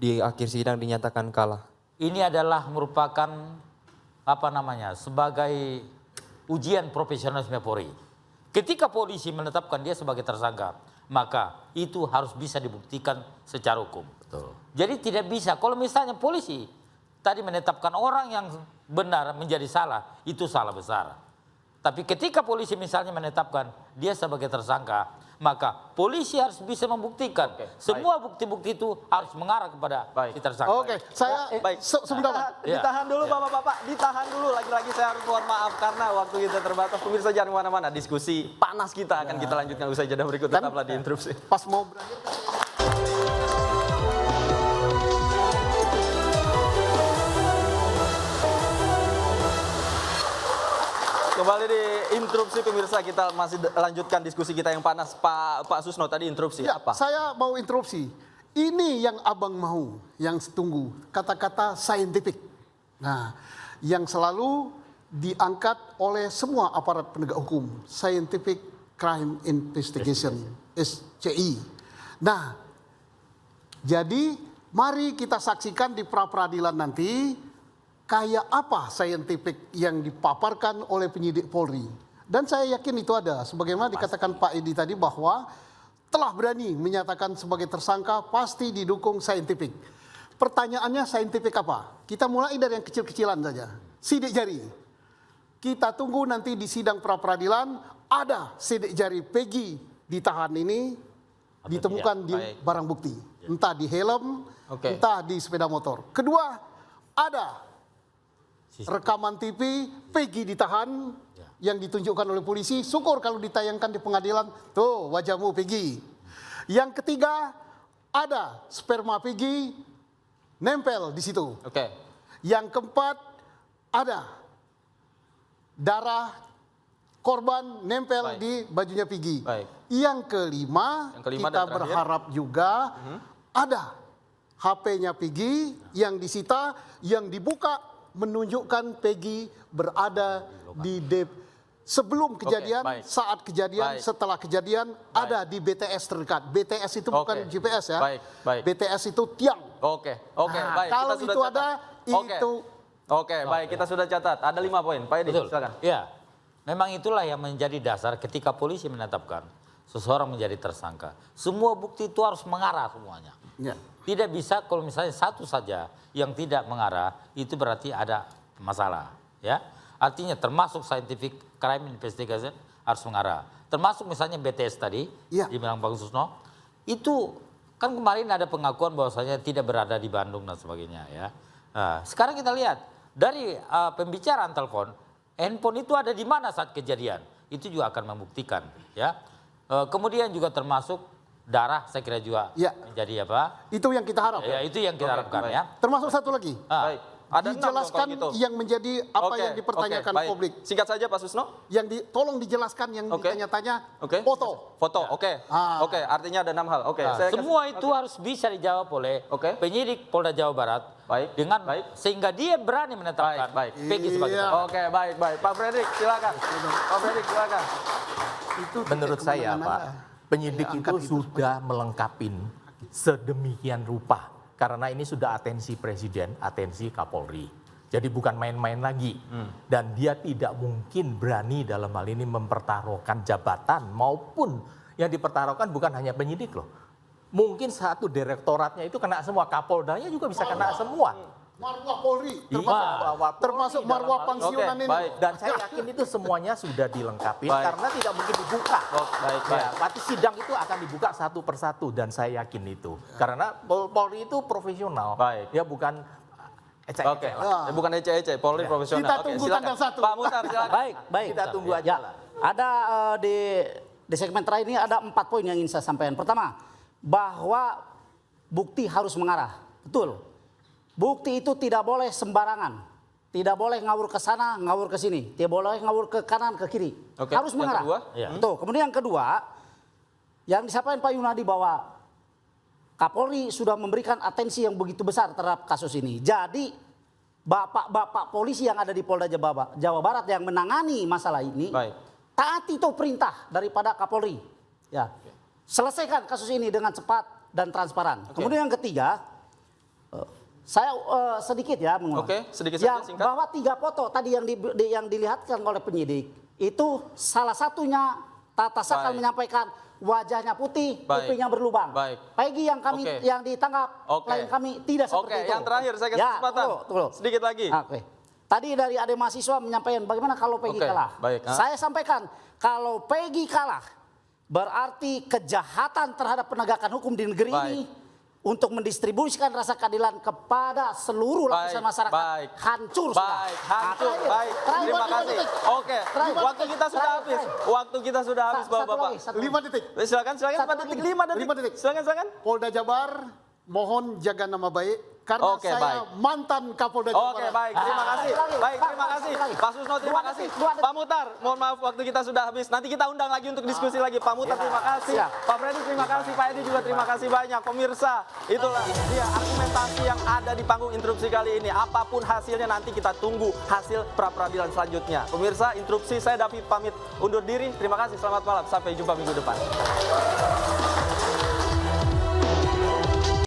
Di akhir sidang dinyatakan kalah. Ini adalah merupakan sebagai ujian profesionalisme Polri. Ketika polisi menetapkan dia sebagai tersangka, maka itu harus bisa dibuktikan secara hukum. Betul. Jadi tidak bisa kalau misalnya polisi tadi menetapkan orang yang benar menjadi salah, itu salah besar. Tapi ketika polisi misalnya menetapkan dia sebagai tersangka, maka polisi harus bisa membuktikan semua bukti-bukti itu harus mengarah kepada si tersangka. Oke, saya sebentar Pak. Ditahan dulu Bapak-bapak, ditahan dulu. Lagi-lagi saya harus mohon maaf karena waktu kita terbatas. Pemirsa jangan kemana-mana, diskusi panas kita akan kita lanjutkan usai jeda berikut. Tetaplah di Interupsi. Pas mau berakhir Kembali di Interupsi pemirsa, kita masih lanjutkan diskusi kita yang panas. Pak Susno tadi interupsi ya, apa? Saya mau interupsi. Ini yang abang mau, yang tunggu. Kata-kata scientific. Nah, yang selalu diangkat oleh semua aparat penegak hukum. Scientific Crime Investigation, SCI. Nah, jadi mari kita saksikan di pra-peradilan nanti kayak apa saintifik yang dipaparkan oleh penyidik Polri. Dan saya yakin itu ada. Sebagaimana dikatakan Pak Edi tadi bahwa telah berani menyatakan sebagai tersangka pasti didukung saintifik. Pertanyaannya saintifik apa? Kita mulai dari yang kecil-kecilan saja. Sidik jari. Kita tunggu nanti di sidang pra-peradilan ada sidik jari Peggy ditahan ini ditemukan di barang bukti. Entah di helm, entah di sepeda motor. Kedua, ada rekaman TV Peggy ditahan yang ditunjukkan oleh polisi. Syukur kalau ditayangkan di pengadilan, tuh wajahmu Peggy. Yang ketiga, ada sperma Peggy nempel di situ. Yang keempat, ada darah korban nempel di bajunya Peggy. Yang kelima kita berharap juga ada HP-nya Peggy yang disita, yang dibuka menunjukkan Peggy berada di sebelum kejadian, saat kejadian, setelah kejadian, ada di BTS terdekat. BTS itu bukan GPS ya. BTS itu tiang. Baik. Kalau kita itu ada, itu. Baik, kita sudah catat. Ada 5 poin. Pak Edi, silakan. Ya, memang itulah yang menjadi dasar ketika polisi menetapkan seseorang menjadi tersangka. Semua bukti itu harus mengarah semuanya. Tidak bisa kalau misalnya satu saja yang tidak mengarah, itu berarti ada masalah. Ya, artinya termasuk scientific crime investigation harus mengarah. Termasuk misalnya BTS tadi, dibilang Bang Susno, itu kan kemarin ada pengakuan bahwasanya tidak berada di Bandung dan sebagainya. Ya, nah, sekarang kita lihat dari pembicaraan telepon, handphone itu ada di mana saat kejadian, itu juga akan membuktikan. Ya, kemudian juga termasuk darah, saya kira juga menjadi apa? Itu yang kita harap. Ya, itu yang kita harapkan ya. Termasuk satu lagi. Ada dijelaskan gitu. yang menjadi apa yang dipertanyakan publik. Singkat saja Pak Susno. Yang tolong dijelaskan yang ditanya-tanya foto. Artinya ada 6 hal. Semua itu harus bisa dijawab oleh penyidik Polda Jawa Barat. Dengan sehingga dia berani menetapkan Peggy sebagai tersangka. Baik. Pak Fredrik, silakan. Itu menurut saya Pak, penyidik itu sudah melengkapin sedemikian rupa. Karena ini sudah atensi Presiden, atensi Kapolri. Jadi bukan main-main lagi. Dan dia tidak mungkin berani dalam hal ini mempertaruhkan jabatan maupun yang dipertaruhkan bukan hanya penyidik loh. Mungkin satu direktoratnya itu kena semua, Kapoldanya juga bisa kena semua. Marwah Polri, termasuk marwah pensiunan ini. Dan saya yakin itu semuanya sudah dilengkapi karena tidak mungkin dibuka. Tapi sidang itu akan dibuka satu persatu dan saya yakin itu. Karena Polri itu profesional, ya bukan ecek-ecek. Bukan ecek-ecek, Polri profesional. Kita tunggu tanggal 1. Pak Muhtar, silakan. Baik. Kita tunggu aja lah. Ada di segmen terakhir ini ada 4 poin yang ingin saya sampaikan. Pertama, bahwa bukti harus mengarah. Betul. Bukti itu tidak boleh sembarangan. Tidak boleh ngawur ke sana, ngawur ke sini. Tidak boleh ngawur ke kanan, ke kiri. Harus mengarah. Betul. Kemudian yang kedua, yang disampaikan Pak Yunadi bahwa Kapolri sudah memberikan atensi yang begitu besar terhadap kasus ini. Jadi bapak-bapak polisi yang ada di Polda Jawa Barat yang menangani masalah ini, taati itu perintah daripada Kapolri. Ya, selesaikan kasus ini dengan cepat dan transparan. Kemudian yang ketiga, saya sedikit ya mengulang. Sedikit saja, singkat. Bahwa 3 foto tadi yang dilihatkan oleh penyidik itu salah satunya Tata Sakal menyampaikan wajahnya putih, kupingnya berlubang. Peggy yang kami yang ditangkap, klien kami tidak seperti itu. Yang terakhir saya kasih kesempatan. Sedikit lagi. Tadi dari ada mahasiswa menyampaikan bagaimana kalau Peggy kalah. Baik. Saya sampaikan kalau Peggy kalah berarti kejahatan terhadap penegakan hukum di negeri ini untuk mendistribusikan rasa keadilan kepada seluruh lapisan masyarakat hancur. Hancur. Baik. Terima kasih. Oke. Waktu kita sudah habis. Waktu kita sudah habis, Bapak-bapak. 5 detik. Silakan. 5 detik. Silakan. Polda Jabar mohon jaga nama baik karena saya mantan Kapolda Jabar. Oke, baik. Terima kasih. Baik, terima kasih. Pak Susno, terima kasih. Pak Muhtar, mohon maaf waktu kita sudah habis. Nanti kita undang lagi untuk diskusi lagi. Pak Muhtar, terima kasih. Pak Freddy, terima kasih. Pak Edi juga terima kasih banyak. Pemirsa, itulah dia argumentasi yang ada di panggung interupsi kali ini. Apapun hasilnya nanti kita tunggu hasil pra-peradilan selanjutnya. Pemirsa, interupsi saya David pamit undur diri. Terima kasih. Selamat malam. Sampai jumpa minggu depan.